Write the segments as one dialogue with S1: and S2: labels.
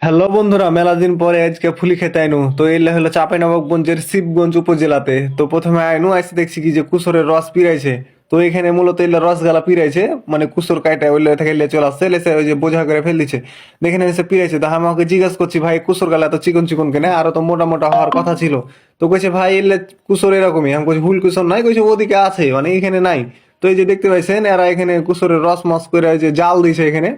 S1: Hello বন্ধুরা, মেলা দিন পরে আজকে ফুলি খেতে আইনু। তো এলে হলো চাঁপাইনবাবগঞ্জের শিবগঞ্জ উপজেলাতে। তো প্রথমে আইনু আইসে দেখছি কি যে কুসরের রস পিরাইছে। তো এখানে মূলত এলে রস গালা পিরাইছে, মানে কুসর কাইটা ওইলে থেকে এলে চলে আসছে, এসে ওই যে বোঝা করে ফেল দিচ্ছে। দেখে এসে পিরাইছে, তো আমি আমাকে জিজ্ঞাসা করছি, ভাই কুসর গালা তো চিকন চিকন কেনে, আরো তো মোটা মোটা হওয়ার কথা ছিল। তো কইছে ভাই এলে কুসর এরকমই। আমি কইছি ভুল কুসর নাই, কইছে ওদিকে আছে, মানে এখানে নাই। তো এই যে দেখতে পাইছেন, এরা এখানে কুসরের রস মস করে এই যে জাল দিছে এখানে।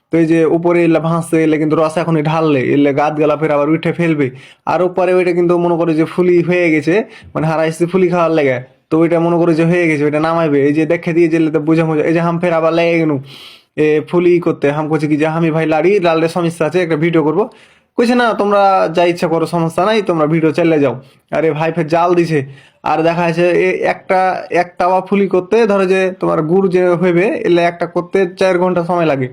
S1: তো এই যে উপরে এলে ভাসছে, এলে কিন্তু রস এখনই ঢাললে এলে গাদ গেলা ফের আবার উঠে ফেলবে। আর উপরে ওইটা কিন্তু মনে করে যে ফুলি হয়ে গেছে, মানে হারাইছে ফুলি খাওয়ার লেগে। তো ওইটা মনে করে যে হয়ে গেছে, ওইটা নামাইবে। এই যে দেখে দিয়ে যেলে তো বুঝা মুঝা, এই যে হাম ফের আবার লেগে গেল ফুলি করতে। হাম করছে কি যে আমি ভাই লাড়লে সমস্যা আছে, একটা ভিডিও করবো। কইছে না তোমরা যা ইচ্ছা করো, সমস্যা নাই, তোমরা ভিডিও চালিয়ে যাও। আরে ভাই ফের জাল দিছে। আর দেখা যাচ্ছে এক তাওয়া ফুলি করতে ধরো যে তোমার গুড় যে হইবে, এলে একটা করতে 4 ঘন্টা সময় লাগে।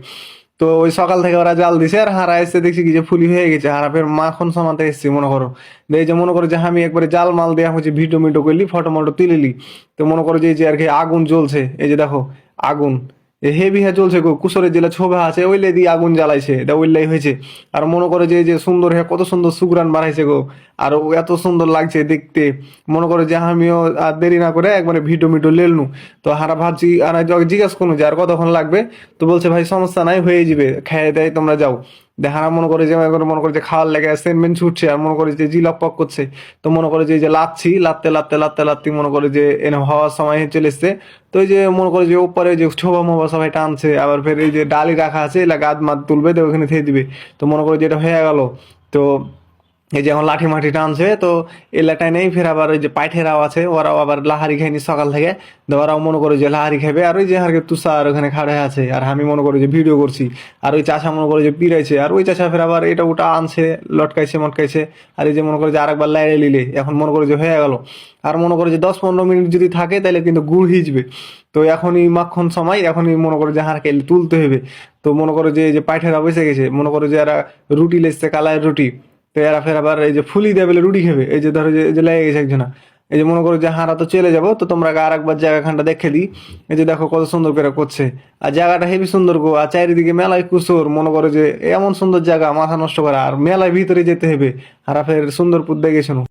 S1: তো ওই সকাল থেকে ওরা জাল দিছে, আর হারা এসে দেখছি কি যে ফুলি হয়ে গেছে। হারা ফের মাখন সমাতে এসছি মনে করো। এই যে মনে করো যে আমি একবারে জাল মাল দেওয়া হচ্ছে, ভিডিও মিডিও করলি, ফটো মটো তুলিলি। তো মনে করো যে এই যে আর কি আগুন জ্বলছে, এই যে দেখো আগুন হেভি হ্যাঁ জ্বলছে গো। কুসরের যেটা ছোভা আছে ওইলে দিয়ে আগুন জ্বালাইছে, এটা ওইলাই হয়েছে। আর মনে করে যে এই যে সুন্দর হ্যাঁ, কত সুন্দর সুগ্রান বাড়াইছে গো। আর ও এত সুন্দর লাগছে দেখতে। মনে করো যে আমিও আর দেরি না করে একবারে ভিডিও মিডিও লেলনু। তো হারা ভাবছি, আর জিজ্ঞাসা করুন যে আর কতক্ষণ লাগবে। তো বলছে ভাই সমস্যা নাই, হয়ে যাবে, খেয়ে দেয় তোমরা যাও। দেখারা মনে করে যে মনে করে যে খাওয়ার লেগে সেন্টমেন্ট ছুটছে, আর মনে করে যে জিলাপ পক করছে। তো মনে করে যে এই যে লাচ্ছি লাত্তে লাত্তে লাত্তে লাত্তি মনে করে যে এনে হওয়ার সময় চলে এসছে। তো এই যে মনে করে যে উপরে যে ছোবা মোবা সবাই টানছে, আবার ফের এই যে ডালি রাখা আছে এলা গাদ মাদ তুলবে, তো ওখানে থেকে দিবে। তো মনে করে যে এটা হয়ে গেল। তো এই যে এখন লাঠি মাঠি টানছে, তো এলাকায় নেই। ফের আবার ওই যে পাইঠেরাও আছে, ওরাও আবার লাহারি খায়নি সকাল থেকে। তো ওরাও মনে করে যে লাহারি খাবে। আর ওই যে হারকে তুষার ওখানে খাড়ে আছে, আর আমি মনে করি যে ভিডিও করছি। আর ওই চাষা মনে করে যে পিড়াইছে, আর ওই চাষা ফের আবার এটা ওটা আনছে, লটকাইছে মটকাইছে। আর এই যে মনে করে যে আরেকবার লাইড়ে নিলে এখন মনে করে যে হয়ে গেল। আর মনে করে যে 10-15 মিনিট যদি থাকে তাহলে কিন্তু গুড় হিজবে। তো এখনই মাখন সময়, এখনই মনে করে যে হারকে তুলতে হবে। তো মনে করে যে এই যে পাইঠেরা বসে গেছে, মনে করে যে এরা রুটি লেসছে, কালায় রুটি। তো এরা ফের আবার এই যে ফুলি দেবে বলে রুটি খাবে। এই যে ধরো যে এই যে লেগে গেছে একজনা। এই যে মনে করো যে হারা তো চলে যাবো, তো তোমরা আর একবার জায়গাখানটা দেখে দিই। এই যে দেখো কত সুন্দর করে করছে। আর জায়গাটা হেবি সুন্দর গো। আর চারিদিকে মেলায় কুসুর, মনে করো যে এমন সুন্দর জায়গা, মাথা নষ্ট করা। আর মেলায় ভিতরে যেতে হবে। হারা ফের সুন্দরপুর দেখেছো।